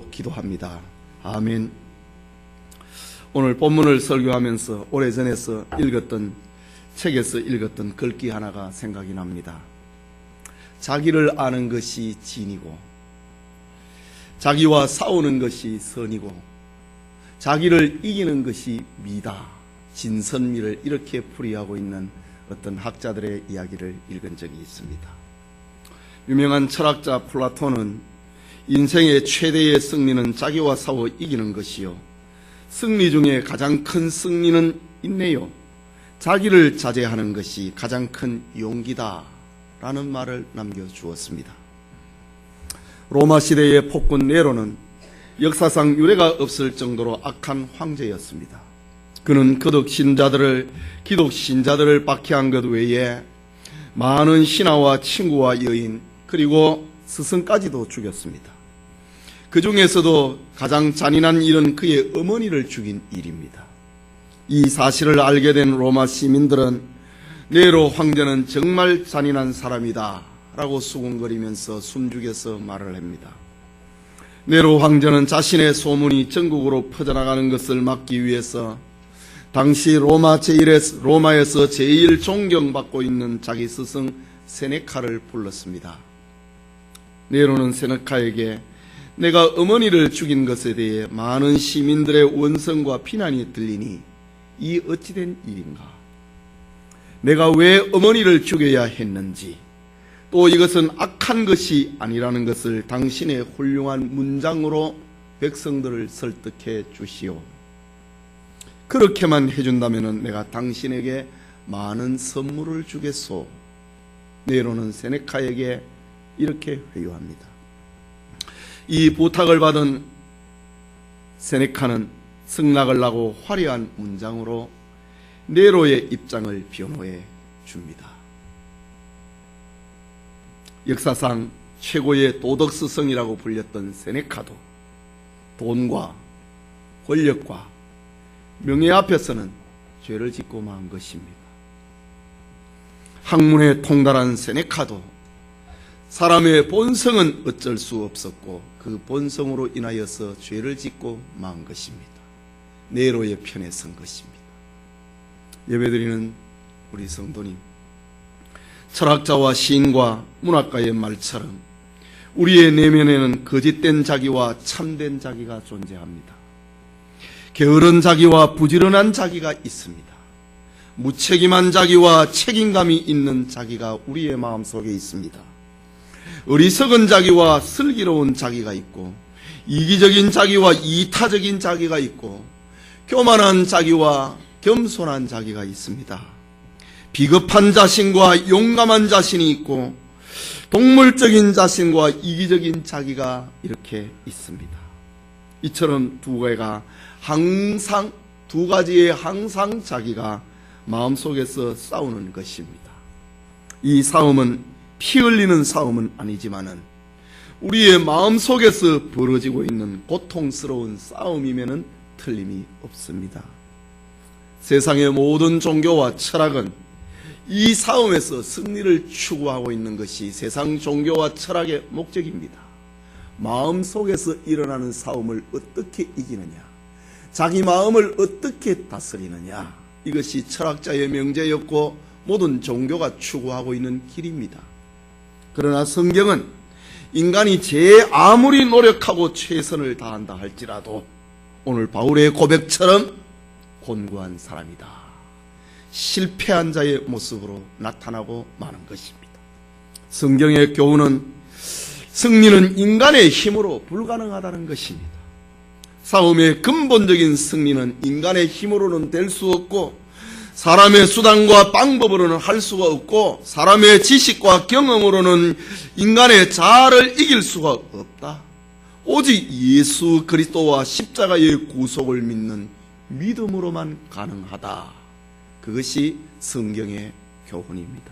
기도합니다. 아멘. 오늘 본문을 설교하면서 오래전에서 읽었던 책에서 읽었던 글귀 하나가 생각이 납니다. 자기를 아는 것이 진이고 자기와 싸우는 것이 선이고 자기를 이기는 것이 미다. 진선미를 이렇게 풀이하고 있는 어떤 학자들의 이야기를 읽은 적이 있습니다. 유명한 철학자 플라톤은 인생의 최대의 승리는 자기와 싸워 이기는 것이요, 승리 중에 가장 큰 승리는 인내요, 자기를 자제하는 것이 가장 큰 용기다 라는 말을 남겨주었습니다. 로마 시대의 폭군 네로는 역사상 유례가 없을 정도로 악한 황제였습니다. 그는 기독 신자들을 박해한 것 외에 많은 신하와 친구와 여인 그리고 스승까지도 죽였습니다. 그 중에서도 가장 잔인한 일은 그의 어머니를 죽인 일입니다. 이 사실을 알게 된 로마 시민들은 네로 황제는 정말 잔인한 사람이다 라고 수군거리면서 숨죽여서 말을 합니다. 네로 황제는 자신의 소문이 전국으로 퍼져나가는 것을 막기 위해서 당시 로마에서 제일 존경받고 있는 자기 스승 세네카를 불렀습니다. 네로는 세네카에게 내가 어머니를 죽인 것에 대해 많은 시민들의 원성과 비난이 들리니 이 어찌된 일인가? 내가 왜 어머니를 죽여야 했는지, 또 이것은 악한 것이 아니라는 것을 당신의 훌륭한 문장으로 백성들을 설득해 주시오. 그렇게만 해준다면 내가 당신에게 많은 선물을 주겠소. 네로는 세네카에게 이렇게 회유합니다. 이 부탁을 받은 세네카는 승낙을 하고 화려한 문장으로 네로의 입장을 변호해 줍니다. 역사상 최고의 도덕 스승이라고 불렸던 세네카도 돈과 권력과 명예 앞에서는 죄를 짓고 만 것입니다. 학문에 통달한 세네카도 사람의 본성은 어쩔 수 없었고 그 본성으로 인하여서 죄를 짓고 만 것입니다. 네로의 편에 선 것입니다. 예배드리는 우리 성도님, 철학자와 시인과 문학가의 말처럼 우리의 내면에는 거짓된 자기와 참된 자기가 존재합니다. 게으른 자기와 부지런한 자기가 있습니다. 무책임한 자기와 책임감이 있는 자기가 우리의 마음속에 있습니다. 어리석은 자기와 슬기로운 자기가 있고, 이기적인 자기와 이타적인 자기가 있고, 교만한 자기와 겸손한 자기가 있습니다. 비겁한 자신과 용감한 자신이 있고, 동물적인 자신과 이기적인 자기가 이렇게 있습니다. 이처럼 두 가지의 항상 자기가 마음속에서 싸우는 것입니다. 이 싸움은 피 흘리는 싸움은 아니지만은 우리의 마음속에서 벌어지고 있는 고통스러운 싸움이면은 틀림이 없습니다. 세상의 모든 종교와 철학은 이 싸움에서 승리를 추구하고 있는 것이 세상 종교와 철학의 목적입니다. 마음속에서 일어나는 싸움을 어떻게 이기느냐, 자기 마음을 어떻게 다스리느냐, 이것이 철학자의 명제였고 모든 종교가 추구하고 있는 길입니다. 그러나 성경은 인간이 아무리 노력하고 최선을 다한다 할지라도 오늘 바울의 고백처럼 곤고한 사람이다, 실패한 자의 모습으로 나타나고 마는 것입니다. 성경의 교훈은 승리는 인간의 힘으로 불가능하다는 것입니다. 싸움의 근본적인 승리는 인간의 힘으로는 될 수 없고, 사람의 수단과 방법으로는 할 수가 없고, 사람의 지식과 경험으로는 인간의 자아를 이길 수가 없다. 오직 예수 그리스도와 십자가의 구속을 믿는 믿음으로만 가능하다. 그것이 성경의 교훈입니다.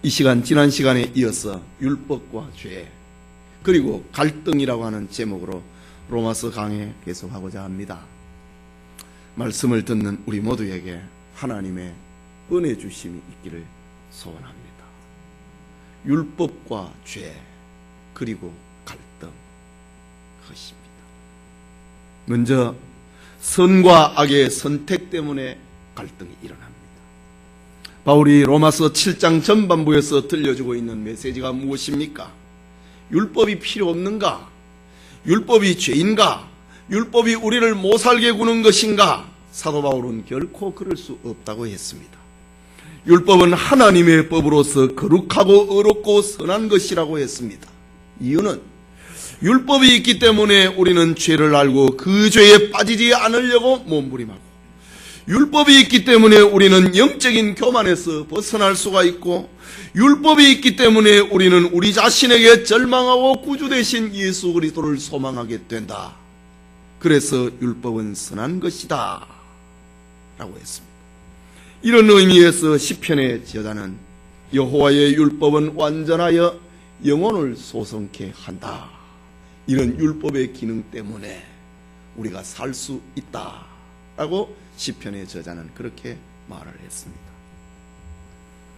이 시간, 지난 시간에 이어서 율법과 죄 그리고 갈등이라고 하는 제목으로 로마서 강해 계속하고자 합니다. 말씀을 듣는 우리 모두에게 하나님의 은혜 주심이 있기를 소원합니다. 율법과 죄 그리고 갈등, 것입니다. 먼저 선과 악의 선택 때문에 갈등이 일어납니다. 바울이 로마서 7장 전반부에서 들려주고 있는 메시지가 무엇입니까? 율법이 필요 없는가? 율법이 죄인가? 율법이 우리를 못살게 구는 것인가? 사도 바울은 결코 그럴 수 없다고 했습니다. 율법은 하나님의 법으로서 거룩하고 의롭고 선한 것이라고 했습니다. 이유는 율법이 있기 때문에 우리는 죄를 알고 그 죄에 빠지지 않으려고 몸부림하고, 율법이 있기 때문에 우리는 영적인 교만에서 벗어날 수가 있고, 율법이 있기 때문에 우리는 우리 자신에게 절망하고 구주 되신 예수 그리스도를 소망하게 된다. 그래서 율법은 선한 것이다 라고 했습니다. 이런 의미에서 시편의 저자는 여호와의 율법은 완전하여 영혼을 소성케 한다. 이런 율법의 기능 때문에 우리가 살 수 있다 라고 시편의 저자는 그렇게 말을 했습니다.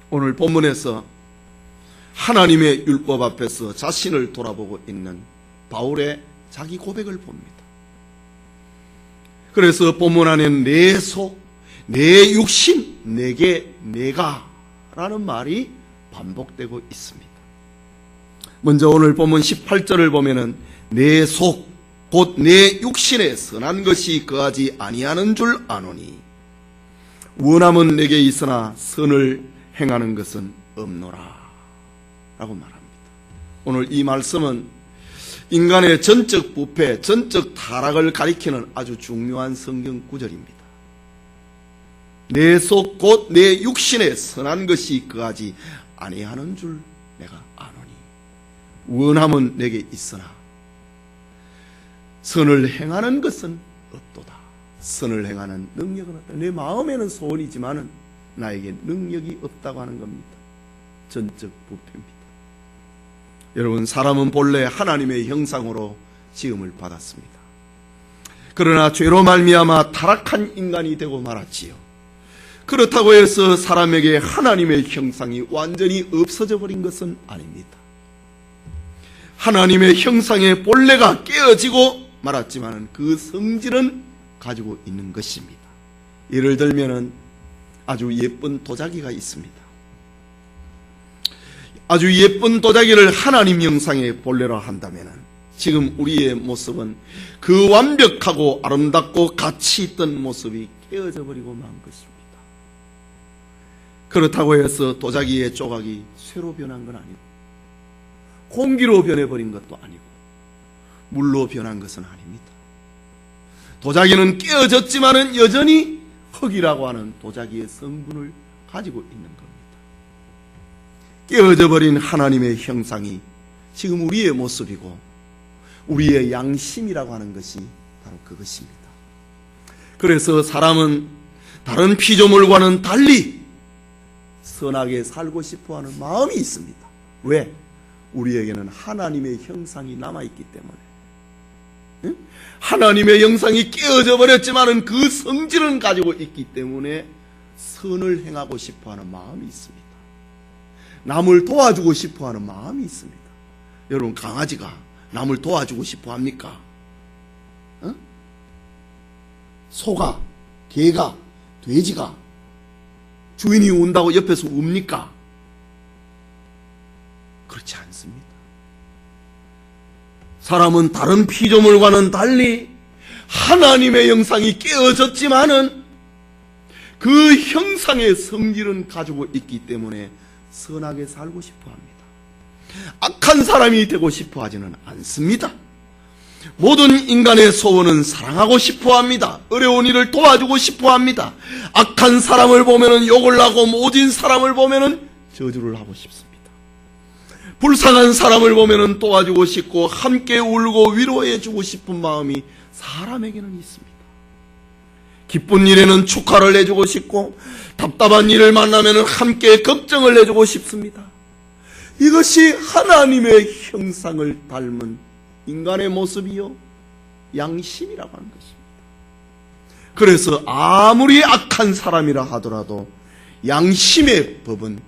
오늘 본문에서 하나님의 율법 앞에서 자신을 돌아보고 있는 바울의 자기 고백을 봅니다. 그래서 본문 안에는 내 속, 내 육신, 내게, 내가 라는 말이 반복되고 있습니다. 먼저 오늘 본문 18절을 보면은 내 속, 곧 내 육신에 선한 것이 거하지 아니하는 줄 아노니 원함은 내게 있으나 선을 행하는 것은 없노라 라고 말합니다. 오늘 이 말씀은 인간의 전적 부패, 전적 타락을 가리키는 아주 중요한 성경 구절입니다. 내 속 곧 내 육신에 선한 것이 거하지 아니하는 줄 내가 아노니 원함은 내게 있으나 선을 행하는 것은 없도다. 선을 행하는 능력은 없다. 내 마음에는 소원이지만은 나에게 능력이 없다고 하는 겁니다. 전적 부패입니다. 여러분, 사람은 본래 하나님의 형상으로 지음을 받았습니다. 그러나 죄로 말미암아 타락한 인간이 되고 말았지요. 그렇다고 해서 사람에게 하나님의 형상이 완전히 없어져 버린 것은 아닙니다. 하나님의 형상의 본래가 깨어지고 말았지만 그 성질은 가지고 있는 것입니다. 예를 들면 아주 예쁜 도자기가 있습니다. 아주 예쁜 도자기를 하나님 형상의 본래로 한다면 지금 우리의 모습은 그 완벽하고 아름답고 가치 있던 모습이 깨어져 버리고 만 것입니다. 그렇다고 해서 도자기의 조각이 쇠로 변한 건 아니고 공기로 변해버린 것도 아니고 물로 변한 것은 아닙니다. 도자기는 깨어졌지만은 여전히 흙이라고 하는 도자기의 성분을 가지고 있는 겁니다. 깨어져 버린 하나님의 형상이 지금 우리의 모습이고 우리의 양심이라고 하는 것이 바로 그것입니다. 그래서 사람은 다른 피조물과는 달리 선하게 살고 싶어하는 마음이 있습니다. 왜? 우리에게는 하나님의 형상이 남아있기 때문에. 하나님의 형상이 깨어져 버렸지만은 그 성질은 가지고 있기 때문에 선을 행하고 싶어하는 마음이 있습니다. 남을 도와주고 싶어하는 마음이 있습니다. 여러분, 강아지가 남을 도와주고 싶어 합니까? 소가, 개가, 돼지가 주인이 온다고 옆에서 웁니까? 그렇지 않습니다. 사람은 다른 피조물과는 달리 하나님의 형상이 깨어졌지만은 그 형상의 성질은 가지고 있기 때문에 선하게 살고 싶어 합니다. 악한 사람이 되고 싶어 하지는 않습니다. 모든 인간의 소원은 사랑하고 싶어 합니다. 어려운 일을 도와주고 싶어 합니다. 악한 사람을 보면은 욕을 하고 모진 사람을 보면은 저주를 하고 싶습니다. 불쌍한 사람을 보면은 도와주고 싶고 함께 울고 위로해주고 싶은 마음이 사람에게는 있습니다. 기쁜 일에는 축하를 해주고 싶고 답답한 일을 만나면은 함께 걱정을 해주고 싶습니다. 이것이 하나님의 형상을 닮은 인간의 모습이요 양심이라고 하는 것입니다. 그래서 아무리 악한 사람이라 하더라도 양심의 법은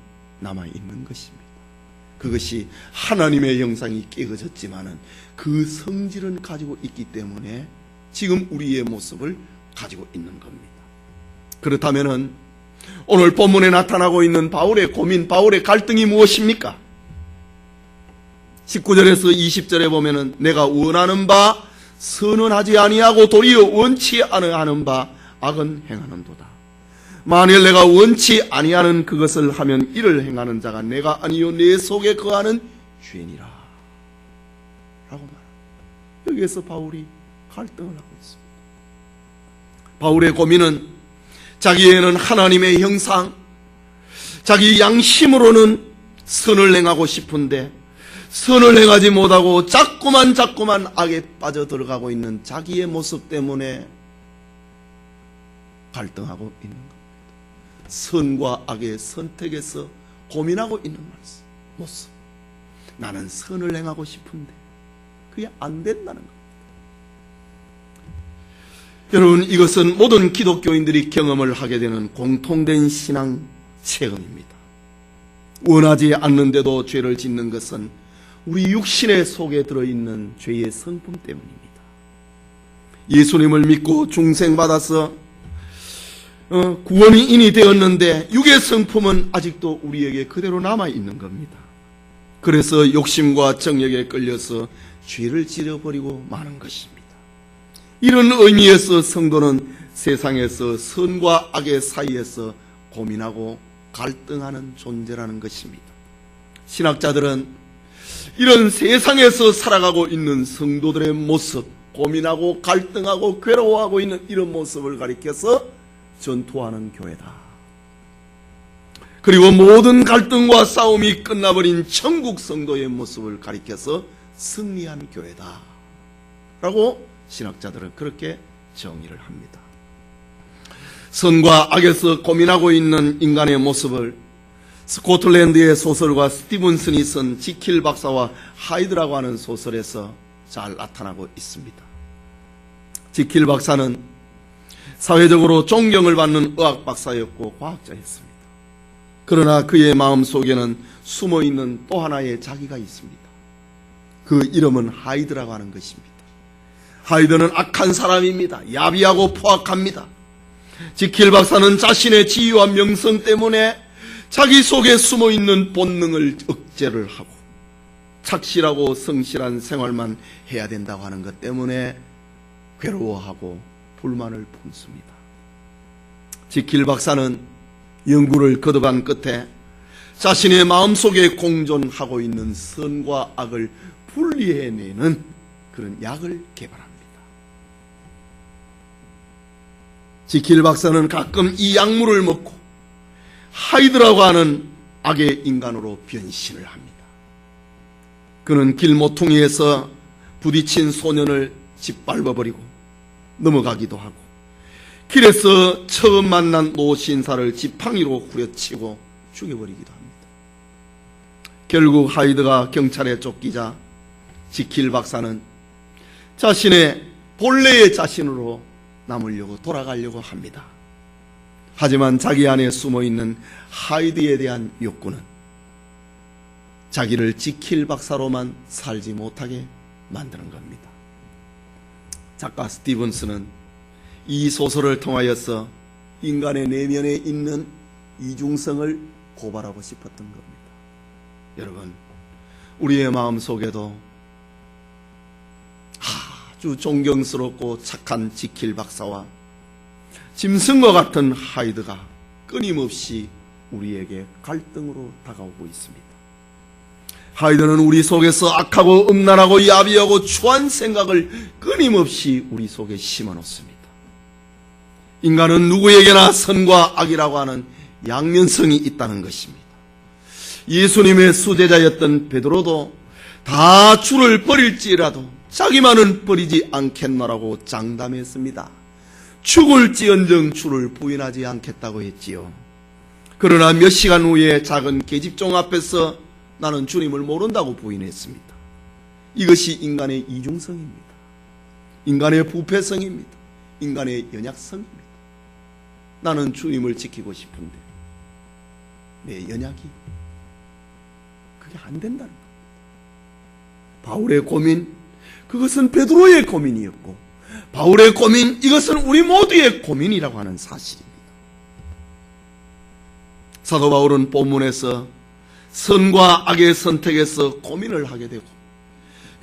남아있는 것입니다. 그것이 하나님의 형상이 깨어졌지만은 그 성질은 가지고 있기 때문에 지금 우리의 모습을 가지고 있는 겁니다. 그렇다면은 오늘 본문에 나타나고 있는 바울의 고민, 바울의 갈등이 무엇입니까? 19절에서 20절에 보면은 내가 원하는 바 선은 하지 아니하고 도리어 원치 아니하는 바 악은 행하는도다. 만일 내가 원치 아니하는 그것을 하면 이를 행하는 자가 내가 아니요 내 속에 거하는 죄니라 라고 말합니다. 여기에서 바울이 갈등을 하고 있습니다. 바울의 고민은 자기에는 하나님의 형상, 자기 양심으로는 선을 행하고 싶은데 선을 행하지 못하고 자꾸만 악에 빠져들어가고 있는 자기의 모습 때문에 갈등하고 있는 겁니다. 선과 악의 선택에서 고민하고 있는 모습. 나는 선을 행하고 싶은데 그게 안 된다는 겁니다. 여러분, 이것은 모든 기독교인들이 경험을 하게 되는 공통된 신앙 체험입니다. 원하지 않는데도 죄를 짓는 것은 우리 육신의 속에 들어있는 죄의 성품 때문입니다. 예수님을 믿고 중생받아서 구원인이 되었는데 육의 성품은 아직도 우리에게 그대로 남아있는 겁니다. 그래서 욕심과 정욕에 끌려서 죄를 지어버리고 마는 것입니다. 이런 의미에서 성도는 세상에서 선과 악의 사이에서 고민하고 갈등하는 존재라는 것입니다. 신학자들은 이런 세상에서 살아가고 있는 성도들의 모습, 고민하고 갈등하고 괴로워하고 있는 이런 모습을 가리켜서 전투하는 교회다. 그리고 모든 갈등과 싸움이 끝나버린 천국 성도의 모습을 가리켜서 승리한 교회다 라고 신학자들은 그렇게 정의를 합니다. 선과 악에서 고민하고 있는 인간의 모습을 스코틀랜드의 소설가 스티븐슨이 쓴 지킬 박사와 하이드라고 하는 소설에서 잘 나타나고 있습니다. 지킬 박사는 사회적으로 존경을 받는 의학 박사였고 과학자였습니다. 그러나 그의 마음속에는 숨어있는 또 하나의 자기가 있습니다. 그 이름은 하이드라고 하는 것입니다. 하이드는 악한 사람입니다. 야비하고 포악합니다. 지킬 박사는 자신의 지위와 명성 때문에 자기 속에 숨어있는 본능을 억제를 하고 착실하고 성실한 생활만 해야 된다고 하는 것 때문에 괴로워하고 불만을 품습니다. 지킬 박사는 연구를 거듭한 끝에 자신의 마음속에 공존하고 있는 선과 악을 분리해내는 그런 약을 개발합니다. 지킬 박사는 가끔 이 약물을 먹고 하이드라고 하는 악의 인간으로 변신을 합니다. 그는 길모퉁이에서 부딪힌 소년을 짓밟아버리고 넘어가기도 하고 길에서 처음 만난 노신사를 지팡이로 후려치고 죽여버리기도 합니다. 결국 하이드가 경찰에 쫓기자 지킬 박사는 자신의 본래의 자신으로 돌아가려고 합니다. 하지만 자기 안에 숨어있는 하이드에 대한 욕구는 자기를 지킬 박사로만 살지 못하게 만드는 겁니다. 작가 스티븐스는 이 소설을 통하여서 인간의 내면에 있는 이중성을 고발하고 싶었던 겁니다. 여러분, 우리의 마음속에도 아주 존경스럽고 착한 지킬 박사와 짐승과 같은 하이드가 끊임없이 우리에게 갈등으로 다가오고 있습니다. 하이드는 우리 속에서 악하고 음란하고 야비하고 추한 생각을 끊임없이 우리 속에 심어놓습니다. 인간은 누구에게나 선과 악이라고 하는 양면성이 있다는 것입니다. 예수님의 수제자였던 베드로도 다 주를 버릴지라도 자기만은 버리지 않겠노라고 장담했습니다. 죽을지언정 주를 부인하지 않겠다고 했지요. 그러나 몇 시간 후에 작은 계집종 앞에서 나는 주님을 모른다고 부인했습니다. 이것이 인간의 이중성입니다. 인간의 부패성입니다. 인간의 연약성입니다. 나는 주님을 지키고 싶은데 내 연약이 그게 안 된다는 겁니다. 바울의 고민, 그것은 베드로의 고민이었고 바울의 고민, 이것은 우리 모두의 고민이라고 하는 사실입니다. 사도 바울은 본문에서 선과 악의 선택에서 고민을 하게 되고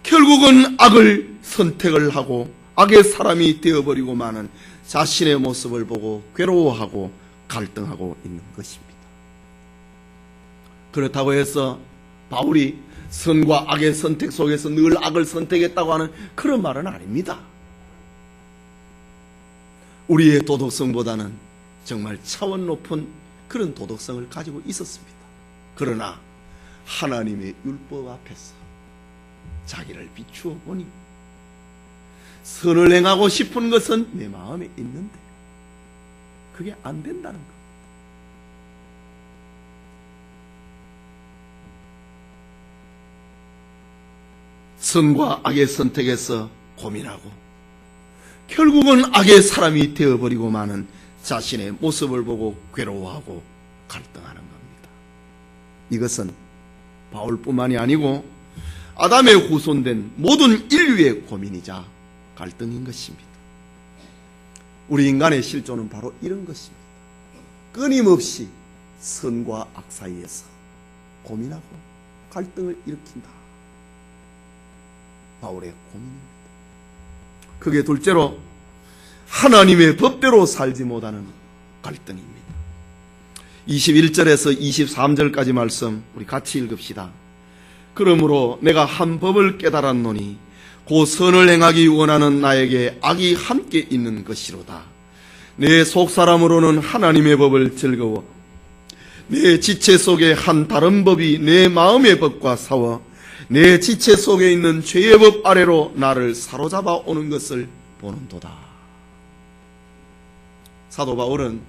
결국은 악을 선택을 하고 악의 사람이 되어버리고 마는 자신의 모습을 보고 괴로워하고 갈등하고 있는 것입니다. 그렇다고 해서 바울이 선과 악의 선택 속에서 늘 악을 선택했다고 하는 그런 말은 아닙니다. 우리의 도덕성보다는 정말 차원 높은 그런 도덕성을 가지고 있었습니다. 그러나 하나님의 율법 앞에서 자기를 비추어 보니 선을 행하고 싶은 것은 내 마음에 있는데 그게 안 된다는 것. 선과 악의 선택에서 고민하고 결국은 악의 사람이 되어버리고 마는 자신의 모습을 보고 괴로워하고 갈등하는 겁니다. 이것은 바울뿐만이 아니고 아담의 후손된 모든 인류의 고민이자 갈등인 것입니다. 우리 인간의 실존은 바로 이런 것입니다. 끊임없이 선과 악 사이에서 고민하고 갈등을 일으킨다. 바울의 고민입니다. 그게 둘째로 하나님의 법대로 살지 못하는 갈등입니다. 21절에서 23절까지 말씀 우리 같이 읽읍시다. 그러므로 내가 한 법을 깨달았노니 곧 선을 행하기 원하는 나에게 악이 함께 있는 것이로다. 내 속사람으로는 하나님의 법을 즐거워 내 지체 속에 한 다른 법이 내 마음의 법과 싸워 내 지체 속에 있는 죄의 법 아래로 나를 사로잡아 오는 것을 보는도다. 사도 바울은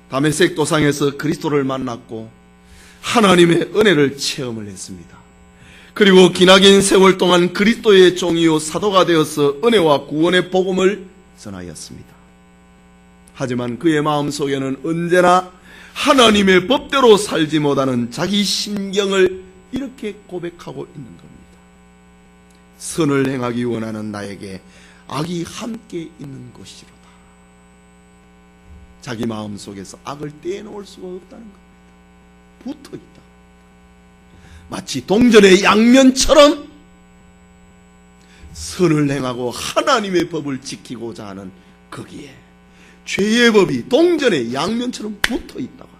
다메섹 도상에서 그리스도를 만났고 하나님의 은혜를 체험을 했습니다. 그리고 기나긴 세월 동안 그리스도의 종이요 사도가 되어서 은혜와 구원의 복음을 전하였습니다. 하지만 그의 마음속에는 언제나 하나님의 법대로 살지 못하는 자기 심경을 이렇게 고백하고 있는 겁니다. 선을 행하기 원하는 나에게 악이 함께 있는 것이로다. 자기 마음속에서 악을 떼어놓을 수가 없다는 겁니다. 붙어있다. 마치 동전의 양면처럼 선을 행하고 하나님의 법을 지키고자 하는 거기에 죄의 법이 동전의 양면처럼 붙어있다고 합니다.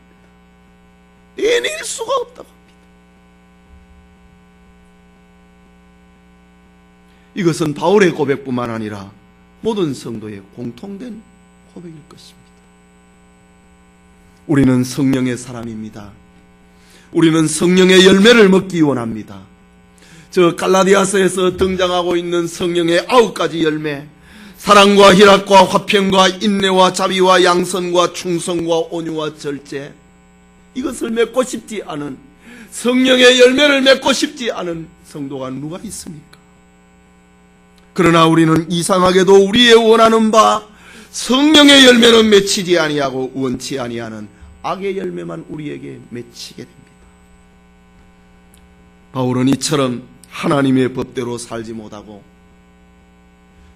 떼낼 수가 없다고 합니다. 이것은 바울의 고백뿐만 아니라 모든 성도의 공통된 고백일 것입니다. 우리는 성령의 사람입니다. 우리는 성령의 열매를 먹기 원합니다. 저 갈라디아서에서 등장하고 있는 성령의 9가지 열매, 사랑과 희락과 화평과 인내와 자비와 양선과 충성과 온유와 절제, 이것을 맺고 싶지 않은, 성령의 열매를 맺고 싶지 않은 성도가 누가 있습니까? 그러나 우리는 이상하게도 우리의 원하는 바 성령의 열매는 맺히지 아니하고 원치 아니하는 악의 열매만 우리에게 맺히게 됩니다. 바울은 이처럼 하나님의 법대로 살지 못하고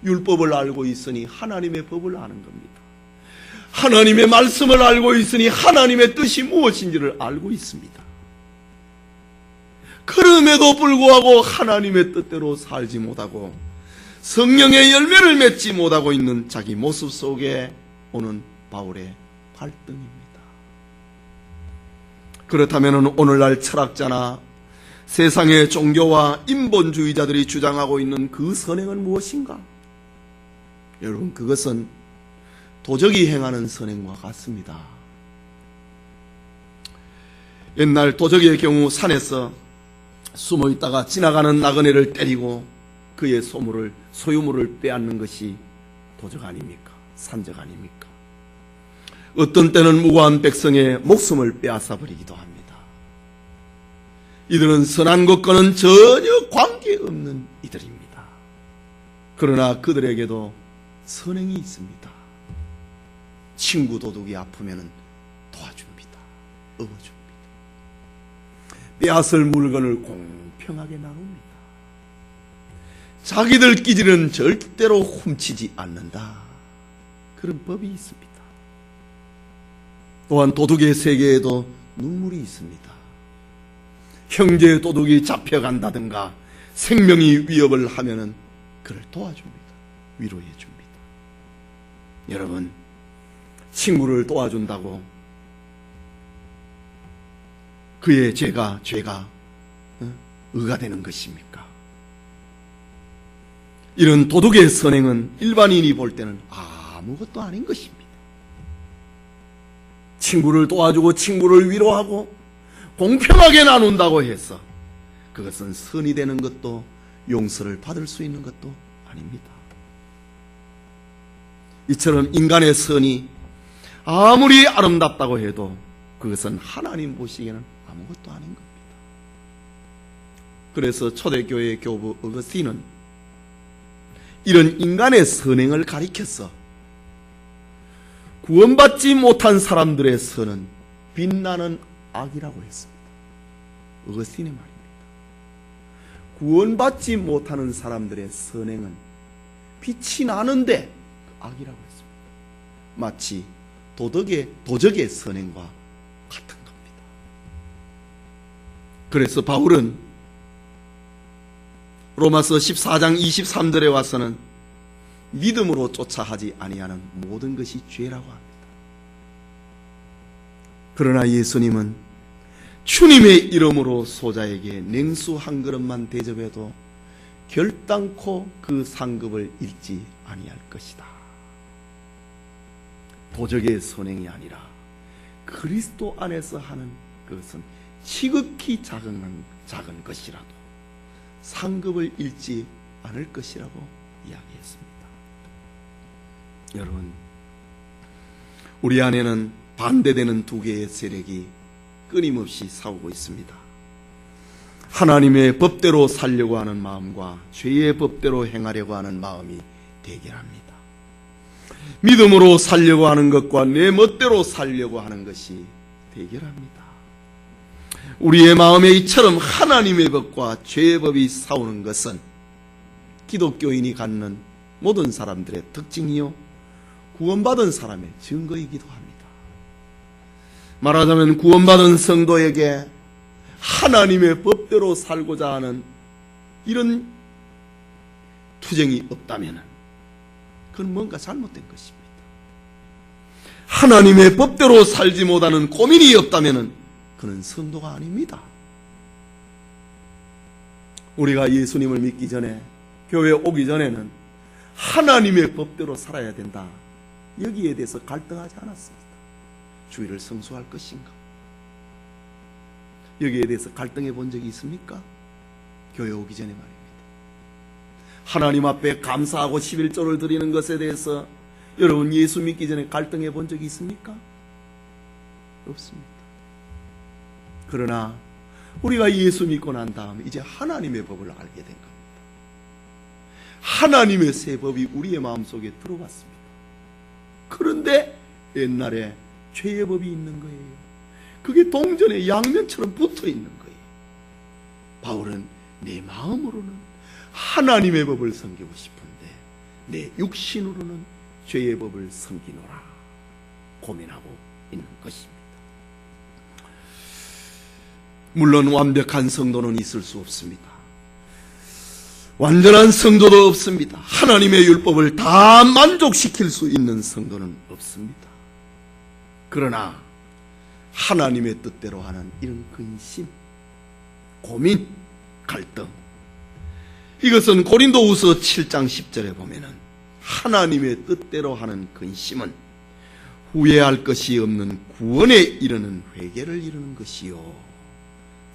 율법을 알고 있으니 하나님의 법을 아는 겁니다. 하나님의 말씀을 알고 있으니 하나님의 뜻이 무엇인지를 알고 있습니다. 그럼에도 불구하고 하나님의 뜻대로 살지 못하고 성령의 열매를 맺지 못하고 있는 자기 모습 속에 오는 바울의 갈등입니다. 그렇다면 오늘날 철학자나 세상의 종교와 인본주의자들이 주장하고 있는 그 선행은 무엇인가? 여러분, 그것은 도적이 행하는 선행과 같습니다. 옛날 도적의 경우 산에서 숨어 있다가 지나가는 나그네를 때리고 그의 소유물을 빼앗는 것이 도적 아닙니까? 산적 아닙니까? 어떤 때는 무고한 백성의 목숨을 빼앗아 버리기도 합니다. 이들은 선한 것과는 전혀 관계없는 이들입니다. 그러나 그들에게도 선행이 있습니다. 친구 도둑이 아프면 도와줍니다. 업어줍니다. 빼앗을 물건을 공평하게 나눕니다. 자기들 끼지는 절대로 훔치지 않는다. 그런 법이 있습니다. 또한 도둑의 세계에도 눈물이 있습니다. 형제 도둑이 잡혀간다든가 생명이 위협을 하면은 그를 도와줍니다. 위로해 줍니다. 여러분, 친구를 도와준다고 그의 죄가 의가 되는 것입니까? 이런 도둑의 선행은 일반인이 볼 때는 아무것도 아닌 것입니다. 친구를 도와주고 친구를 위로하고 공평하게 나눈다고 해서 그것은 선이 되는 것도 용서를 받을 수 있는 것도 아닙니다. 이처럼 인간의 선이 아무리 아름답다고 해도 그것은 하나님 보시기에는 아무것도 아닌 겁니다. 그래서 초대교회의 교부 어거스틴은 이런 인간의 선행을 가리켜서 구원받지 못한 사람들의 선은 빛나는 악이라고 했습니다. 어거스틴의 말입니다. 구원받지 못하는 사람들의 선행은 빛이 나는데 악이라고 했습니다. 마치 도적의 선행과 같은 겁니다. 그래서 바울은 로마서 14장 23절에 와서는 믿음으로 쫓아 하지 아니하는 모든 것이 죄라고 합니다. 그러나 예수님은 주님의 이름으로 소자에게 냉수 한 그릇만 대접해도 결단코 그 상급을 잃지 아니할 것이다. 도적의 선행이 아니라 그리스도 안에서 하는 그것은 지극히 작은 것이라도 상급을 잃지 않을 것이라고 이야기했습니다. 여러분, 우리 안에는 반대되는 두 개의 세력이 끊임없이 싸우고 있습니다. 하나님의 법대로 살려고 하는 마음과 죄의 법대로 행하려고 하는 마음이 대결합니다. 믿음으로 살려고 하는 것과 내 멋대로 살려고 하는 것이 대결합니다. 우리의 마음에 이처럼 하나님의 법과 죄의 법이 싸우는 것은 기독교인이 갖는 모든 사람들의 특징이요 구원받은 사람의 증거이기도 합니다. 말하자면 구원받은 성도에게 하나님의 법대로 살고자 하는 이런 투쟁이 없다면 그건 뭔가 잘못된 것입니다. 하나님의 법대로 살지 못하는 고민이 없다면 그는 성도가 아닙니다. 우리가 예수님을 믿기 전에, 교회에 오기 전에는 하나님의 법대로 살아야 된다, 여기에 대해서 갈등하지 않았습니다. 주일을 성수할 것인가? 여기에 대해서 갈등해 본 적이 있습니까? 교회 오기 전에 말입니다. 하나님 앞에 감사하고 11조를 드리는 것에 대해서 여러분 예수 믿기 전에 갈등해 본 적이 있습니까? 없습니다. 그러나 우리가 예수 믿고 난 다음에 이제 하나님의 법을 알게 된 겁니다. 하나님의 새 법이 우리의 마음속에 들어왔습니다. 그런데 옛날에 죄의 법이 있는 거예요. 그게 동전의 양면처럼 붙어 있는 거예요. 바울은 내 마음으로는 하나님의 법을 섬기고 싶은데 내 육신으로는 죄의 법을 섬기노라 고민하고 있는 것입니다. 물론 완벽한 성도는 있을 수 없습니다. 완전한 성도도 없습니다. 하나님의 율법을 다 만족시킬 수 있는 성도는 없습니다. 그러나 하나님의 뜻대로 하는 이런 근심, 고민, 갈등, 이것은 고린도후서 7장 10절에 보면은 하나님의 뜻대로 하는 근심은 후회할 것이 없는 구원에 이르는 회개를 이루는 것이요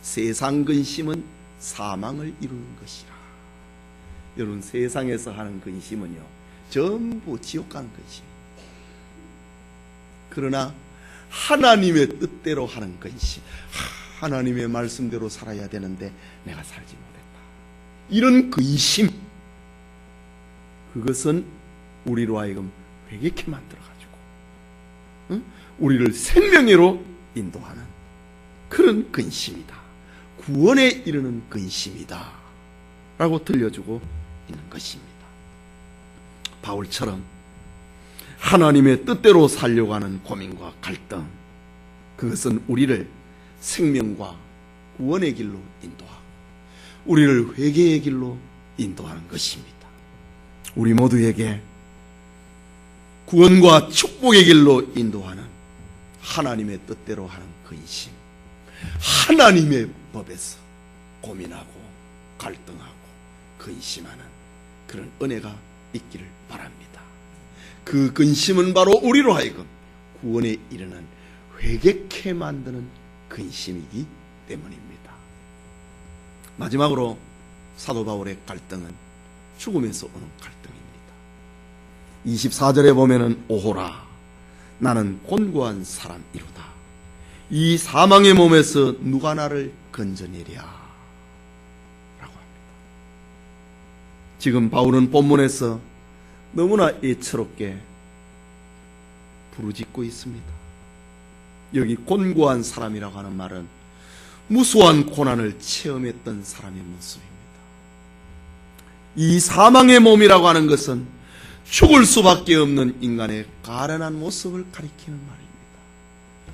세상 근심은 사망을 이루는 것이라. 여러분, 세상에서 하는 근심은요 전부 지옥 가는 근심입니다. 그러나 하나님의 뜻대로 하는 근심, 하나님의 말씀대로 살아야 되는데 내가 살지 못했다, 이런 근심, 그것은 우리로 하여금 회개케 만들어가지고 우리를 생명회로 인도하는 그런 근심이다. 구원에 이르는 근심이다 라고 들려주고 있는 것입니다. 바울처럼 하나님의 뜻대로 살려고 하는 고민과 갈등, 그것은 우리를 생명과 구원의 길로 인도하고 우리를 회개의 길로 인도하는 것입니다. 우리 모두에게 구원과 축복의 길로 인도하는 하나님의 뜻대로 하는 근심, 하나님의 법에서 고민하고 갈등하고 근심하는 그런 은혜가 있기를 바랍니다. 그 근심은 바로 우리로 하여금 구원에 이르는 회개케 만드는 근심이기 때문입니다. 마지막으로 사도 바울의 갈등은 죽음에서 오는 갈등입니다. 24절에 보면은 오호라 나는 곤고한 사람이로다. 이 사망의 몸에서 누가 나를 건져내랴 라고 합니다. 지금 바울은 본문에서 너무나 애처롭게 부르짖고 있습니다. 여기 곤고한 사람이라고 하는 말은 무수한 고난을 체험했던 사람의 모습입니다. 이 사망의 몸이라고 하는 것은 죽을 수밖에 없는 인간의 가련한 모습을 가리키는 말입니다.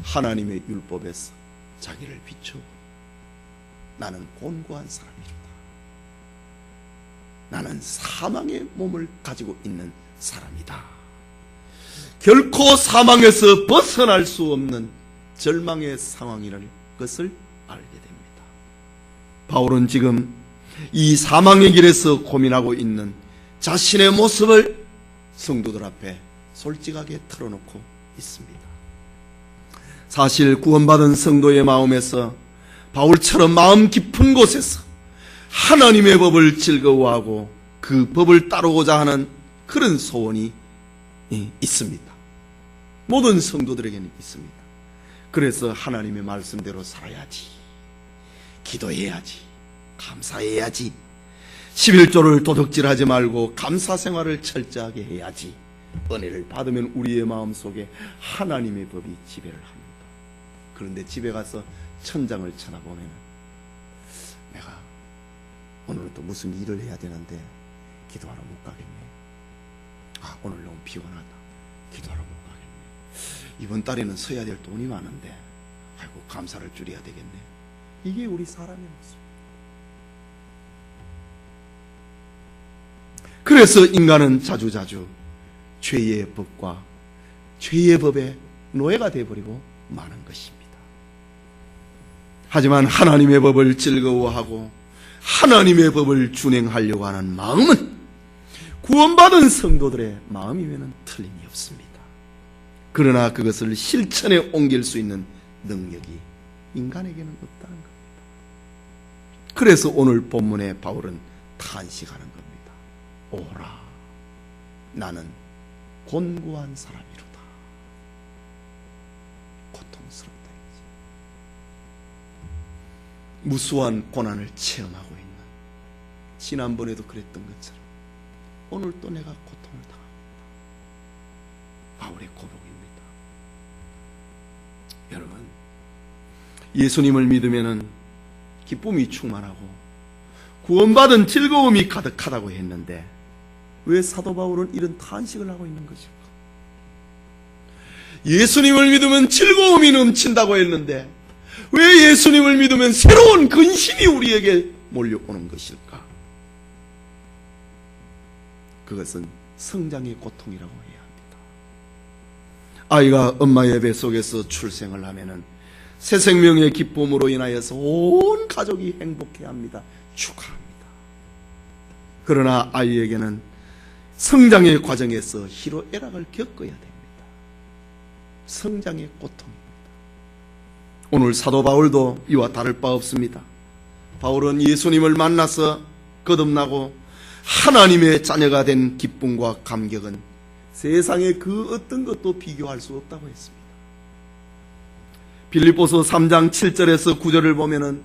하나님의 율법에서 자기를 비추고 나는 곤고한 사람이로다. 나는 사망의 몸을 가지고 있는 사람이다. 결코 사망에서 벗어날 수 없는 절망의 상황이라는 것을 알게 됩니다. 바울은 지금 이 사망의 길에서 고민하고 있는 자신의 모습을 성도들 앞에 솔직하게 털어놓고 있습니다. 사실 구원받은 성도의 마음에서 바울처럼 마음 깊은 곳에서 하나님의 법을 즐거워하고 그 법을 따르고자 하는 그런 소원이 있습니다. 모든 성도들에게는 있습니다. 그래서 하나님의 말씀대로 살아야지, 기도해야지, 감사해야지, 11조를 도둑질하지 말고 감사 생활을 철저하게 해야지, 은혜를 받으면 우리의 마음속에 하나님의 법이 지배를 합니다. 그런데 집에 가서 천장을 쳐다보면 내가 오늘은 또 무슨 일을 해야 되는데 기도하러 못 가겠네. 오늘 너무 피곤하다. 기도하러 못 가겠네. 이번 달에는 써야 될 돈이 많은데 아이고 감사를 줄여야 되겠네. 이게 우리 사람의 모습. 그래서 인간은 자주자주 죄의 법과 죄의 법의 노예가 되어버리고 마는 것입니다. 하지만 하나님의 법을 즐거워하고 하나님의 법을 준행하려고 하는 마음은 구원받은 성도들의 마음이면 틀림이 없습니다. 그러나 그것을 실천에 옮길 수 있는 능력이 인간에게는 없다는 겁니다. 그래서 오늘 본문에 바울은 탄식하는 겁니다. 오라, 나는 곤고한 사람이로다. 고통스럽다. 무수한 고난을 체험하고 있는, 지난번에도 그랬던 것처럼 오늘 또 내가 고통을 당합니다. 바울의 고백입니다. 여러분, 예수님을 믿으면 기쁨이 충만하고 구원받은 즐거움이 가득하다고 했는데 왜 사도 바울은 이런 탄식을 하고 있는 것일까? 예수님을 믿으면 즐거움이 넘친다고 했는데 왜 예수님을 믿으면 새로운 근심이 우리에게 몰려오는 것일까? 그것은 성장의 고통이라고 해야 합니다. 아이가 엄마의 뱃속에서 출생을 하면은 새 생명의 기쁨으로 인하여서 온 가족이 행복해야 합니다. 축하합니다. 그러나 아이에게는 성장의 과정에서 희로애락을 겪어야 됩니다. 성장의 고통입니다. 오늘 사도 바울도 이와 다를 바 없습니다. 바울은 예수님을 만나서 거듭나고 하나님의 자녀가 된 기쁨과 감격은 세상의 그 어떤 것도 비교할 수 없다고 했습니다. 빌립보서 3장 7절에서 9절을 보면은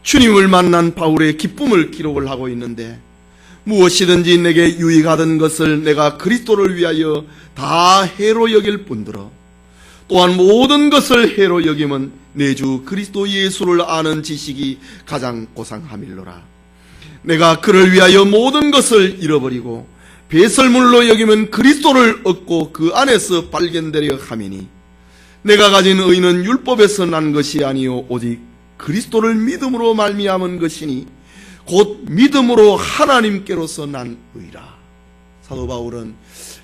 주님을 만난 바울의 기쁨을 기록을 하고 있는데, 무엇이든지 내게 유익하던 것을 내가 그리스도를 위하여 다 해로 여길 뿐더러 또한 모든 것을 해로 여김은 내 주 그리스도 예수를 아는 지식이 가장 고상함일로라. 내가 그를 위하여 모든 것을 잃어버리고 배설물로 여기면 그리스도를 얻고 그 안에서 발견되려 함이니 내가 가진 의는 율법에서 난 것이 아니요 오직 그리스도를 믿음으로 말미암은 것이니 곧 믿음으로 하나님께로서 난 의라. 사도 바울은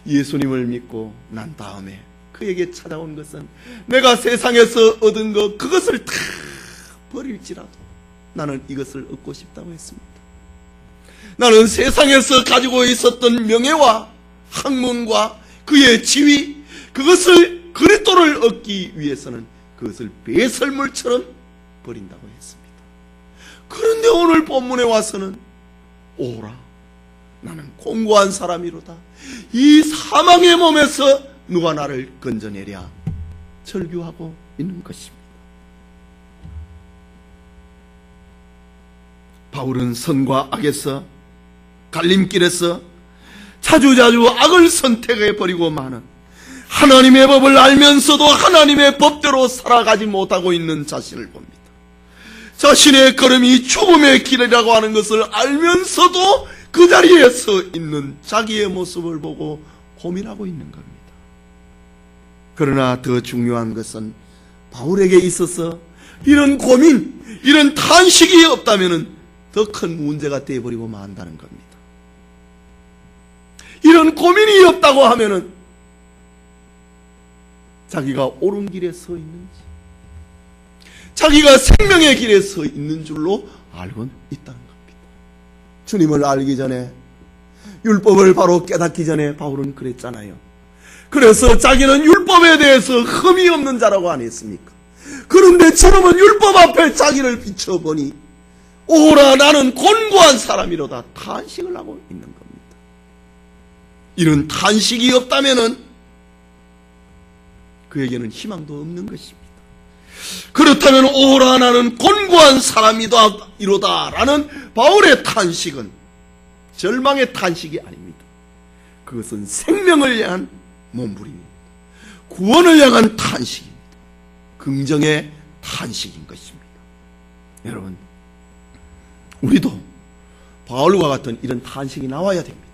예수님을 믿고 난 다음에 그에게 찾아온 것은 내가 세상에서 얻은 것 그것을 다 버릴지라도 나는 이것을 얻고 싶다고 했습니다. 나는 세상에서 가지고 있었던 명예와 학문과 그의 지위, 그것을 그리스도를 얻기 위해서는 그것을 배설물처럼 버린다고 했습니다. 그런데 오늘 본문에 와서는 오라, 나는 공고한 사람이로다. 이 사망의 몸에서 누가 나를 건져내랴 절규하고 있는 것입니다. 바울은 선과 악에서 갈림길에서 자주자주 악을 선택해버리고 마는 하나님의 법을 알면서도 하나님의 법대로 살아가지 못하고 있는 자신을 봅니다. 자신의 걸음이 죽음의 길이라고 하는 것을 알면서도 그 자리에 서 있는 자기의 모습을 보고 고민하고 있는 겁니다. 그러나 더 중요한 것은 바울에게 있어서 이런 고민, 이런 탄식이 없다면 더 큰 문제가 되어버리고 만다는 겁니다. 이런 고민이 없다고 하면은 자기가 옳은 길에 서 있는지, 자기가 생명의 길에 서 있는 줄로 알고 있다는 겁니다. 주님을 알기 전에, 율법을 바로 깨닫기 전에 바울은 그랬잖아요. 그래서 자기는 율법에 대해서 흠이 없는 자라고 안 했습니까? 그런데 저놈은 율법 앞에 자기를 비춰보니 오라 나는 곤고한 사람이로다 탄식을 하고 있는 겁니다. 이런 탄식이 없다면은 그에게는 희망도 없는 것입니다. 그렇다면 오라 나는 곤고한 사람이다 이로다 라는 바울의 탄식은 절망의 탄식이 아닙니다. 그것은 생명을 향한 몸부림입니다. 구원을 향한 탄식입니다. 긍정의 탄식인 것입니다. 여러분, 우리도 바울과 같은 이런 탄식이 나와야 됩니다.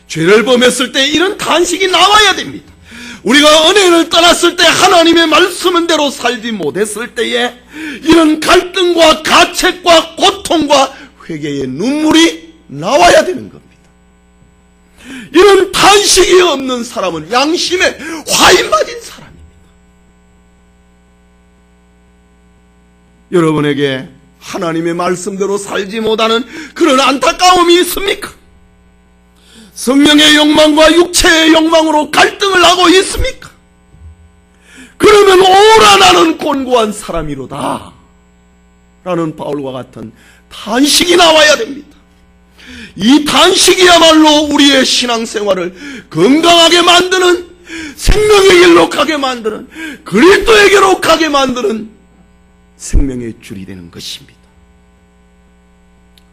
죄를 범했을 때 이런 탄식이 나와야 됩니다. 우리가 은혜를 떠났을 때 하나님의 말씀대로 살지 못했을 때에 이런 갈등과 가책과 고통과 회개의 눈물이 나와야 되는 겁니다. 이런 탄식이 없는 사람은 양심에 화인 맞은 사람입니다. 여러분에게 하나님의 말씀대로 살지 못하는 그런 안타까움이 있습니까? 성령의 욕망과 육체의 욕망으로 갈등을 하고 있습니까? 그러면 오라 나는 곤고한 사람이로다 라는 바울과 같은 탄식이 나와야 됩니다. 이 탄식이야말로 우리의 신앙생활을 건강하게 만드는, 생명의 길로 가게 만드는, 그리스도에게로 가게 만드는 생명의 줄이 되는 것입니다.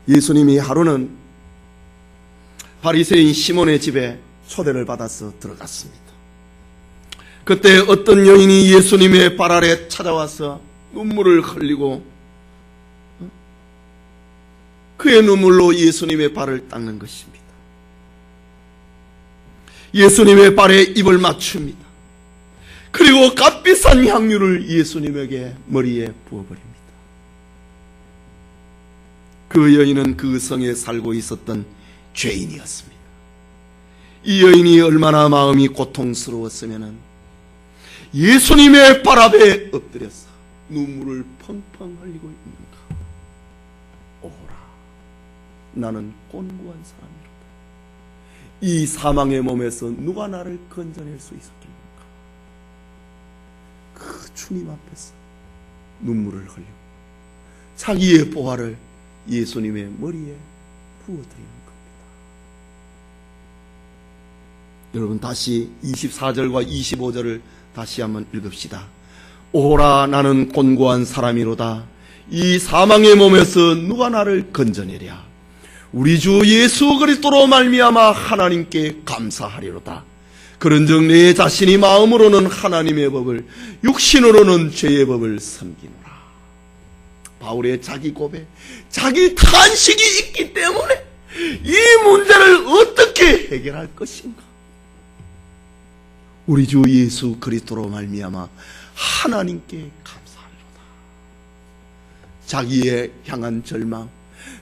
예수님이 하루는 바리새인 시몬의 집에 초대를 받아서 들어갔습니다. 그때 어떤 여인이 예수님의 발 아래 찾아와서 눈물을 흘리고 그의 눈물로 예수님의 발을 닦는 것입니다. 예수님의 발에 입을 맞춥니다. 그리고 값비싼 향유를 예수님에게 머리에 부어버립니다. 그 여인은 그 성에 살고 있었던 죄인이었습니다. 이 여인이 얼마나 마음이 고통스러웠으면 예수님의 발 앞에 엎드려서 눈물을 펑펑 흘리고 있는가. 오라, 나는 곤고한 사람이로다. 이 사망의 몸에서 누가 나를 건져낼 수 있었겠는가. 그 주님 앞에서 눈물을 흘리고 자기의 보화를 예수님의 머리에 부어드리는 겁니다. 여러분, 다시 24절과 25절을 다시 한번 읽읍시다. 오라, 나는 곤고한 사람이로다. 이 사망의 몸에서 누가 나를 건져내랴. 우리 주 예수 그리스도로 말미암아 하나님께 감사하리로다. 그런즉 내 자신이 마음으로는 하나님의 법을, 육신으로는 죄의 법을 섬기노라. 바울의 자기 고백, 자기 탄식이 있기 때문에 이 문제를 어떻게 해결할 것인가? 우리 주 예수 그리스도로 말미암아 하나님께 감사하리로다. 자기에 향한 절망,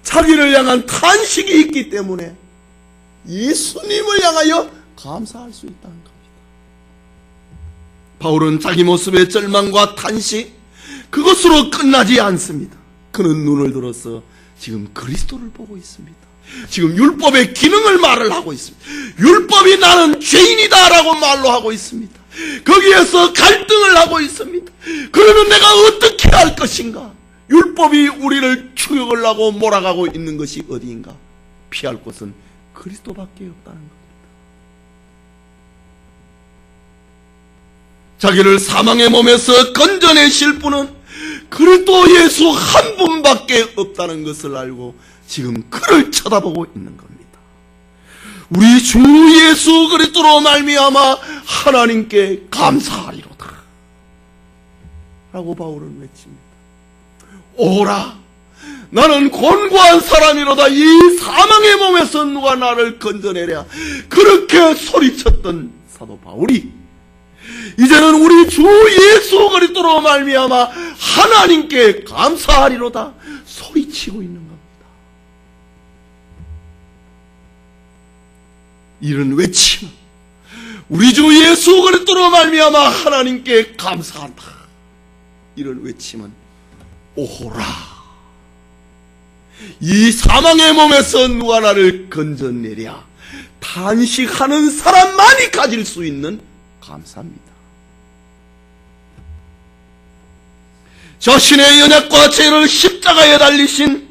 자기를 향한 탄식이 있기 때문에 예수님을 향하여 감사할 수 있다는 겁니다. 바울은 자기 모습의 절망과 탄식, 그것으로 끝나지 않습니다. 그는 눈을 들어서 지금 그리스도를 보고 있습니다. 지금 율법의 기능을 말을 하고 있습니다. 율법이 나는 죄인이다라고 말로 하고 있습니다. 거기에서 갈등을 하고 있습니다. 그러면 내가 어떻게 할 것인가? 율법이 우리를 추격을 하고 몰아가고 있는 것이 어디인가? 피할 곳은 그리스도밖에 없다는 겁니다. 자기를 사망의 몸에서 건져내실 분은 그리스도 예수 한 분밖에 없다는 것을 알고 지금 그를 쳐다보고 있는 겁니다. 우리 주 예수 그리스도로 말미암아 하나님께 감사하리로다 라고 바울은 외칩니다. 오라, 나는 곤고한 사람이로다. 이 사망의 몸에서 누가 나를 건져내랴. 그렇게 소리쳤던 사도 바울이 이제는 우리 주 예수 그리스도로 말미암아 하나님께 감사하리로다 소리치고 있는 겁니다. 이런 외침, 우리 주 예수 그리스도로 말미암아 하나님께 감사한다, 이런 외침은 오호라, 이 사망의 몸에서 누가 나를 건져내랴 탄식하는 사람만이 가질 수 있는 감사입니다. 자신의 연약과 죄를 십자가에 달리신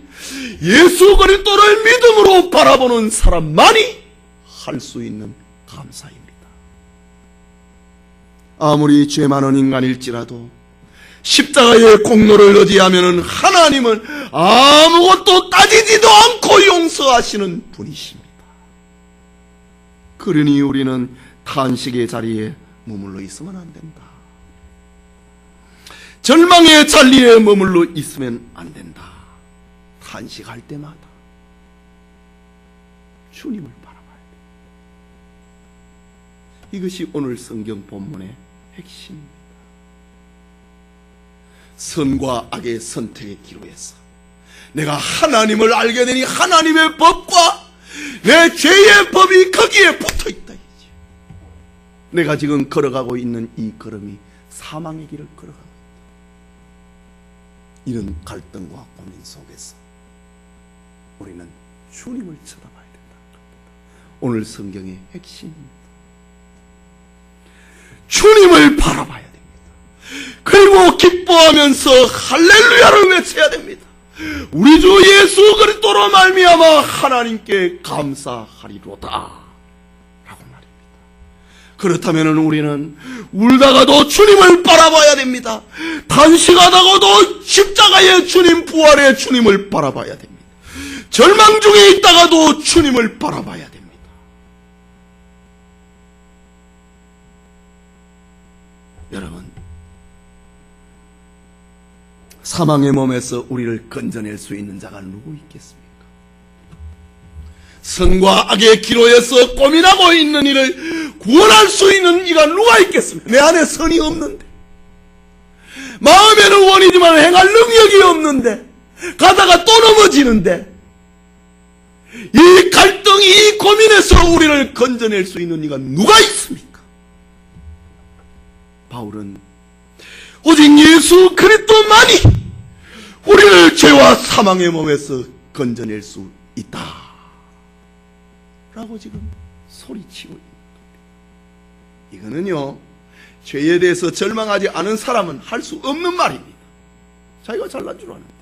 예수 그리스도를 믿음으로 바라보는 사람만이 할 수 있는 감사입니다. 아무리 죄 많은 인간일지라도 십자가의 공로를 의지하면 하나님은 아무것도 따지지도 않고 용서하시는 분이십니다. 그러니 우리는 탄식의 자리에 머물러 있으면 안 된다. 절망의 자리에 머물러 있으면 안 된다. 탄식할 때마다 주님을 바라봐야 돼. 이것이 오늘 성경 본문의 핵심입니다. 선과 악의 선택의 기로에서 내가 하나님을 알게 되니 하나님의 법과 내 죄의 법이 거기에 붙어있다. 내가 지금 걸어가고 있는 이 걸음이 사망의 길을 걸어가고 있다. 이런 갈등과 고민 속에서 우리는 주님을 쳐다봐야 된다는 겁니다. 오늘 성경의 핵심입니다. 주님을 바라봐야 됩니다. 그리고 기뻐하면서 할렐루야를 외쳐야 됩니다. 우리 주 예수 그리스도로 말미암아 하나님께 감사하리로다 라고 말입니다. 그렇다면 우리는 울다가도 주님을 바라봐야 됩니다. 탄식하다가도 십자가의 주님, 부활의 주님을 바라봐야 됩니다. 절망 중에 있다가도 주님을 바라봐야 됩니다. 여러분, 사망의 몸에서 우리를 건져낼 수 있는 자가 누구 있겠습니까? 선과 악의 기로에서 고민하고 있는 이를 구원할 수 있는 이가 누가 있겠습니까? 내 안에 선이 없는데, 마음에는 원이지만 행할 능력이 없는데, 가다가 또 넘어지는데, 이 갈등, 이 고민에서 우리를 건져낼 수 있는 이가 누가 있습니까? 바울은 오직 예수 그리스도만이 우리를 죄와 사망의 몸에서 건져낼 수 있다 라고 지금 소리치고 있는 겁니다. 이거는요, 죄에 대해서 절망하지 않은 사람은 할 수 없는 말입니다. 자기가 잘난 줄 아는데.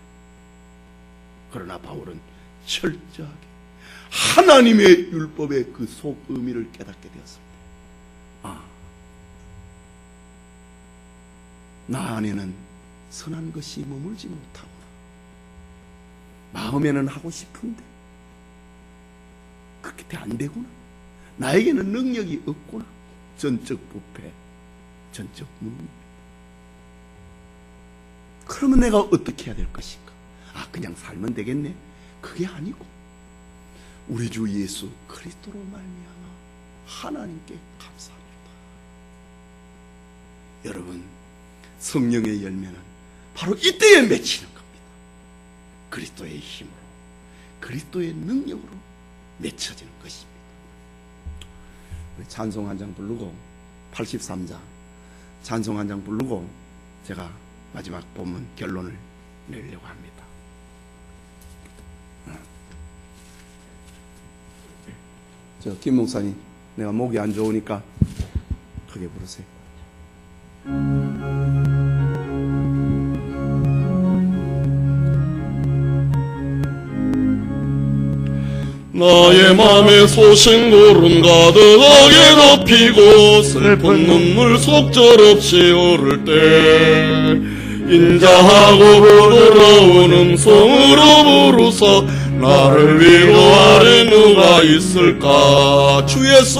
그러나 바울은 철저하게 하나님의 율법의 그 속 의미를 깨닫게 되었습니다. 나 안에는 선한 것이 머물지 못하구나. 마음에는 하고 싶은데 그렇게 안 되구나. 나에게는 능력이 없구나. 전적 부패, 전적 무능. 그러면 내가 어떻게 해야 될 것인가? 그냥 살면 되겠네? 그게 아니고 우리 주 예수 그리스도로 말미암아 하나님께 감사합니다. 여러분, 성령의 열매는 바로 이때에 맺히는 겁니다. 그리스도의 힘으로, 그리스도의 능력으로 맺혀지는 것입니다. 우리 찬송 한 장 부르고 83장 찬송 한 장 부르고 제가 마지막 본문 결론을 내려고 합니다. 김 목사님, 내가 목이 안 좋으니까 크게 부르세요. 나의 맘에 소신구름 가득하게 덮이고 슬픈 눈물 속절없이 오를 때 인자하고 부드러운 음성으로 부르사 나를 위로하리 누가 있을까? 주 예수,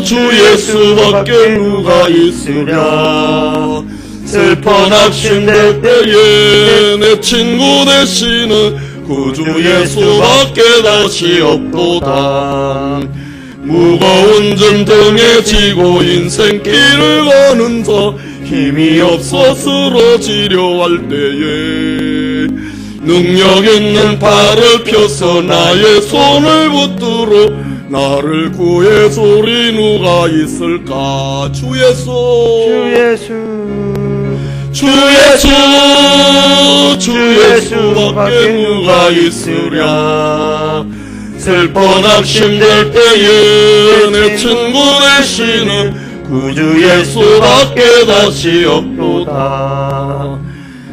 주 예수밖에 누가 있으랴. 슬퍼 낙심될 때에 내 친구 되시는 구주 예수밖에 다시 없도다. 무거운 짐 등에 지고 인생길을 가는 자 힘이 없어 쓰러지려 할 때에 능력 있는 팔을 펴서 나의 손을 붙들어 나를 구해주리 누가 있을까? 주 예수밖에 누가 있으랴. 슬퍼 낙심될 때에 내 친구 되시는 구주 예수밖에 다시 없도다.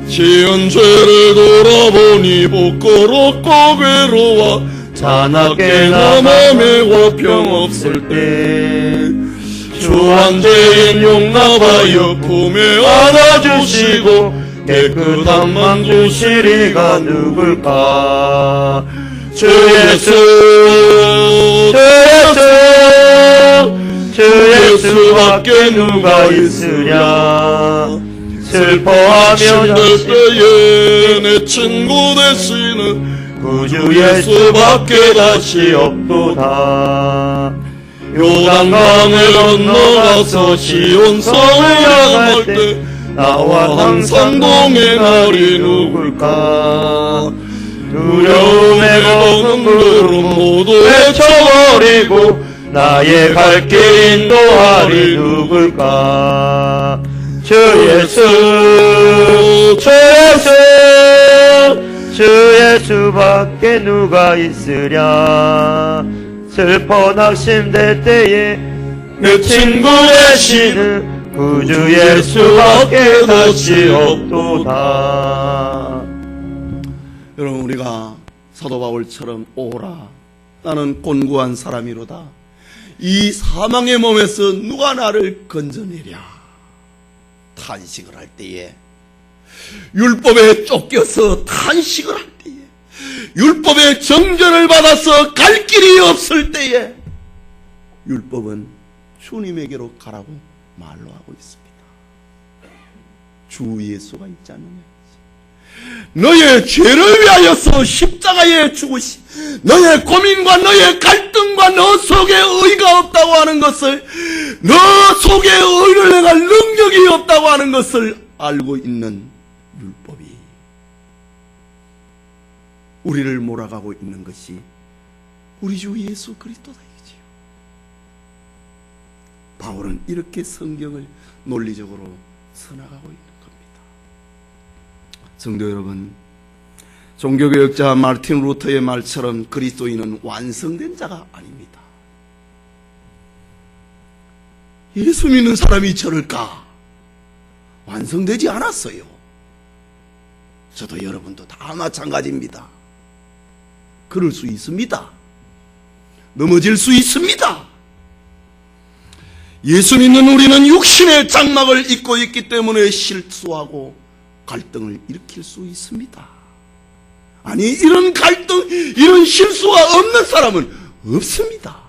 지은 죄를 돌아보니 부끄럽고 괴로워 자나깨 나 맘에 화평 없을 때 주 한죄인 용납하여 품에 안아주시고 깨끗한 맘 주시리가 누굴까? 주 예수밖에 누가 있으랴. 슬퍼하며 힘들 때에 내 친구 되시는 구주 예수밖에 다시 없도다. 요단강을 건너가서 시온성을 향할 때 나와 항상 동행하리 누굴까? 두려움에 걷는 걸음 모두 헤쳐버리고 나의 갈 길 인도하리 누굴까? 주 예수밖에 누가 있으랴. 슬퍼 낙심될 때에 내 친구 되시는 구주 예수밖에 다시 없도다. 여러분, 우리가 사도 바울처럼 오라 나는 곤고한 사람이로다 이 사망의 몸에서 누가 나를 건져내랴 탄식을 할 때에, 율법에 쫓겨서 탄식을 할 때에, 율법의 정죄를 받아서 갈 길이 없을 때에 율법은 주님에게로 가라고 말로 하고 있습니다. 주 예수가 있지 않느냐. 너의 죄를 위하여서 십자가에 죽으시, 너의 고민과 너의 갈등과 너 속에 의가 없다고 하는 것을, 너 속에 의를 행할 능력이 없다고 하는 것을 알고 있는 율법이 우리를 몰아가고 있는 것이 우리 주 예수 그리스도다 이거지요. 바울은 이렇게 성경을 논리적으로 써나가고 있는 겁니다. 성도 여러분, 종교개혁자 마르틴 루터의 말처럼 그리스도인은 완성된 자가 아닙니다. 예수 믿는 사람이 저럴까? 완성되지 않았어요. 저도 여러분도 다 마찬가지입니다. 그럴 수 있습니다. 넘어질 수 있습니다. 예수 믿는 우리는 육신의 장막을 입고 있기 때문에 실수하고 갈등을 일으킬 수 있습니다. 아니, 이런 갈등, 이런 실수가 없는 사람은 없습니다.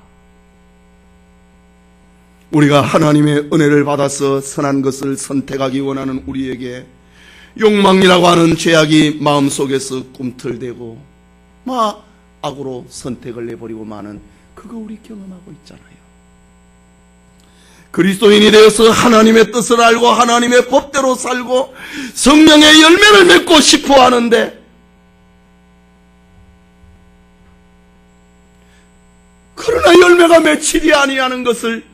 우리가 하나님의 은혜를 받아서 선한 것을 선택하기 원하는 우리에게 욕망이라고 하는 죄악이 마음속에서 꿈틀대고 막 악으로 선택을 내버리고 마는 그거 우리 경험하고 있잖아요. 그리스도인이 되어서 하나님의 뜻을 알고 하나님의 법대로 살고 성령의 열매를 맺고 싶어 하는데 그러나 열매가 맺히지 아니하는 것을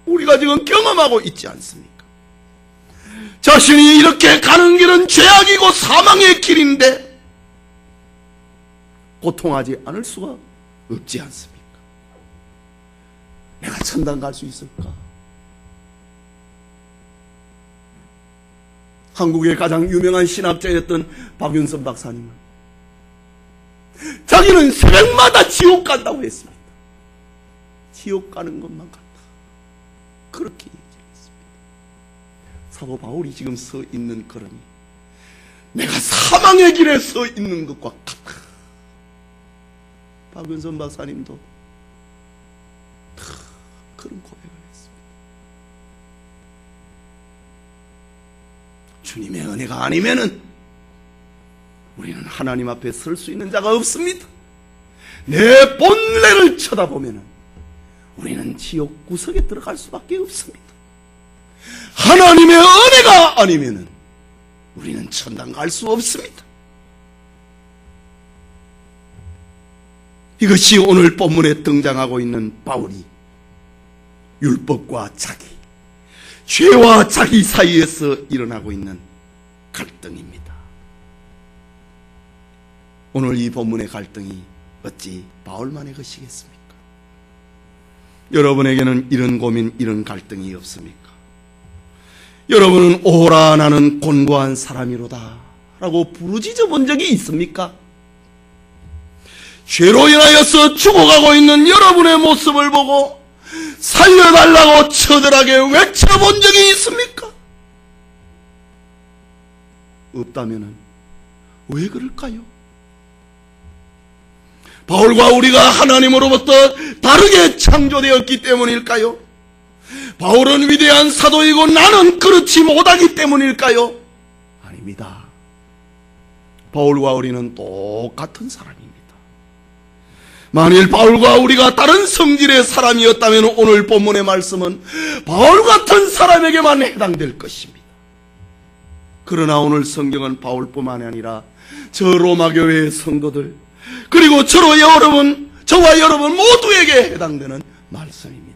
우리가 지금 경험하고 있지 않습니까? 자신이 이렇게 가는 길은 죄악이고 사망의 길인데 고통하지 않을 수가 없지 않습니까? 내가 천당 갈 수 있을까? 한국의 가장 유명한 신학자였던 박윤선 박사님은 자기는 새벽마다 지옥 간다고 했습니다. 지옥 가는 것만 간다. 그렇게 얘기했습니다. 사도 바울이 지금 서 있는 걸음이 내가 사망의 길에 서 있는 것과 같다. 박윤선 박사님도 그런 고백을 했습니다. 주님의 은혜가 아니면은 우리는 하나님 앞에 설 수 있는 자가 없습니다. 내 본래를 쳐다보면은 우리는 지옥 구석에 들어갈 수밖에 없습니다. 하나님의 은혜가 아니면은 우리는 천당 갈 수 없습니다. 이것이 오늘 본문에 등장하고 있는 바울이 율법과 자기, 죄와 자기 사이에서 일어나고 있는 갈등입니다. 오늘 이 본문의 갈등이 어찌 바울만의 것이겠습니까? 여러분에게는 이런 고민, 이런 갈등이 없습니까? 여러분은 오호라 나는 곤고한 사람이로다 라고 부르짖어 본 적이 있습니까? 죄로 인하여서 죽어가고 있는 여러분의 모습을 보고 살려달라고 처절하게 외쳐본 적이 있습니까? 없다면 왜 그럴까요? 바울과 우리가 하나님으로부터 다르게 창조되었기 때문일까요? 바울은 위대한 사도이고 나는 그렇지 못하기 때문일까요? 아닙니다. 바울과 우리는 똑같은 사람입니다. 만일 바울과 우리가 다른 성질의 사람이었다면 오늘 본문의 말씀은 바울 같은 사람에게만 해당될 것입니다. 그러나 오늘 성경은 바울뿐만 아니라 저 로마 교회의 성도들 그리고 저와 여러분 모두에게 해당되는 말씀입니다.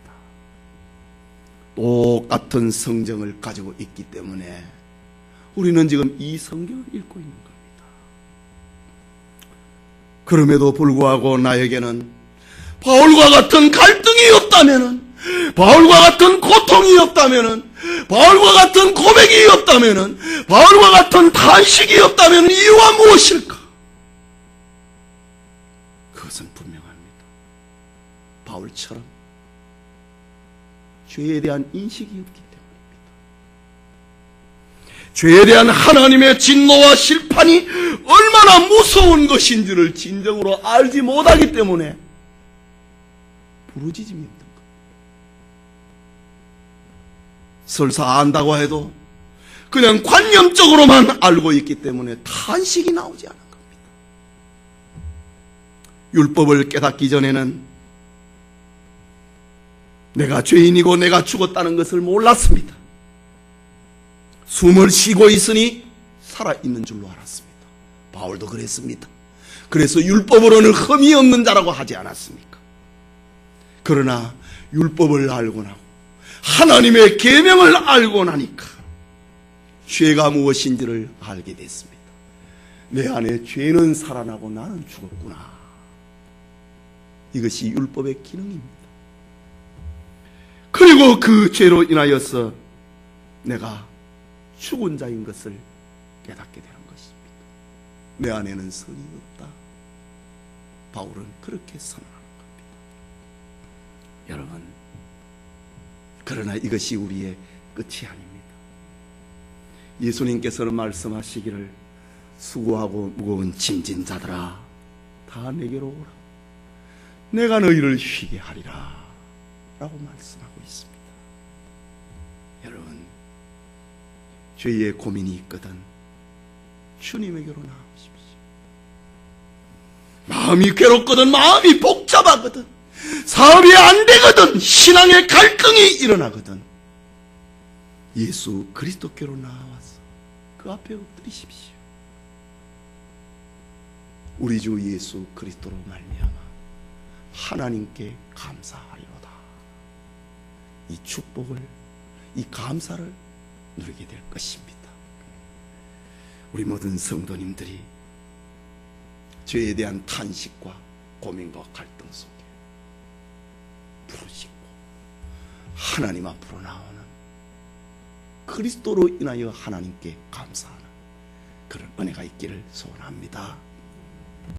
똑같은 성경을 가지고 있기 때문에 우리는 지금 이 성경을 읽고 있는 겁니다. 그럼에도 불구하고 나에게는 바울과 같은 갈등이 없다면은, 바울과 같은 고통이 없다면은, 바울과 같은 고백이 없다면은, 바울과 같은 탄식이 없다면 이유가 무엇일까? 그것은 분명합니다. 바울처럼 죄에 대한 인식이 없기 때문입니다. 죄에 대한 하나님의 진노와 심판이 얼마나 무서운 것인지를 진정으로 알지 못하기 때문에 부르짖음이 없는 겁니다. 설사 안다고 해도 그냥 관념적으로만 알고 있기 때문에 탄식이 나오지 않은 겁니다. 율법을 깨닫기 전에는 내가 죄인이고 내가 죽었다는 것을 몰랐습니다. 숨을 쉬고 있으니 살아있는 줄로 알았습니다. 바울도 그랬습니다. 그래서 율법으로는 흠이 없는 자라고 하지 않았습니까? 그러나 율법을 알고 나고 하나님의 계명을 알고 나니까 죄가 무엇인지를 알게 됐습니다. 내 안에 죄는 살아나고 나는 죽었구나. 이것이 율법의 기능입니다. 그리고 그 죄로 인하여서 내가 죽은 자인 것을 깨닫게 되는 것입니다. 내 안에는 선이 없다. 바울은 그렇게 선언하는 겁니다. 여러분, 그러나 이것이 우리의 끝이 아닙니다. 예수님께서는 말씀하시기를 수고하고 무거운 짐진 자들아 다 내게로 오라. 내가 너희를 쉬게 하리라 라고 말씀하고 있습니다. 여러분, 죄의 고민이 있거든 주님에게로 나아오십시오. 마음이 괴롭거든, 마음이 복잡하거든, 사업이 안 되거든, 신앙의 갈등이 일어나거든, 예수 그리스도께로 나와서 그 앞에 엎드리십시오. 우리 주 예수 그리스도로 말미암아 하나님께 감사하리로다. 이 축복을, 이 감사를 누리게 될 것입니다. 우리 모든 성도님들이 죄에 대한 탄식과 고민과 갈등 속에 부르짖고 하나님 앞으로 나오는 그리스도로 인하여 하나님께 감사하는 그런 은혜가 있기를 소원합니다.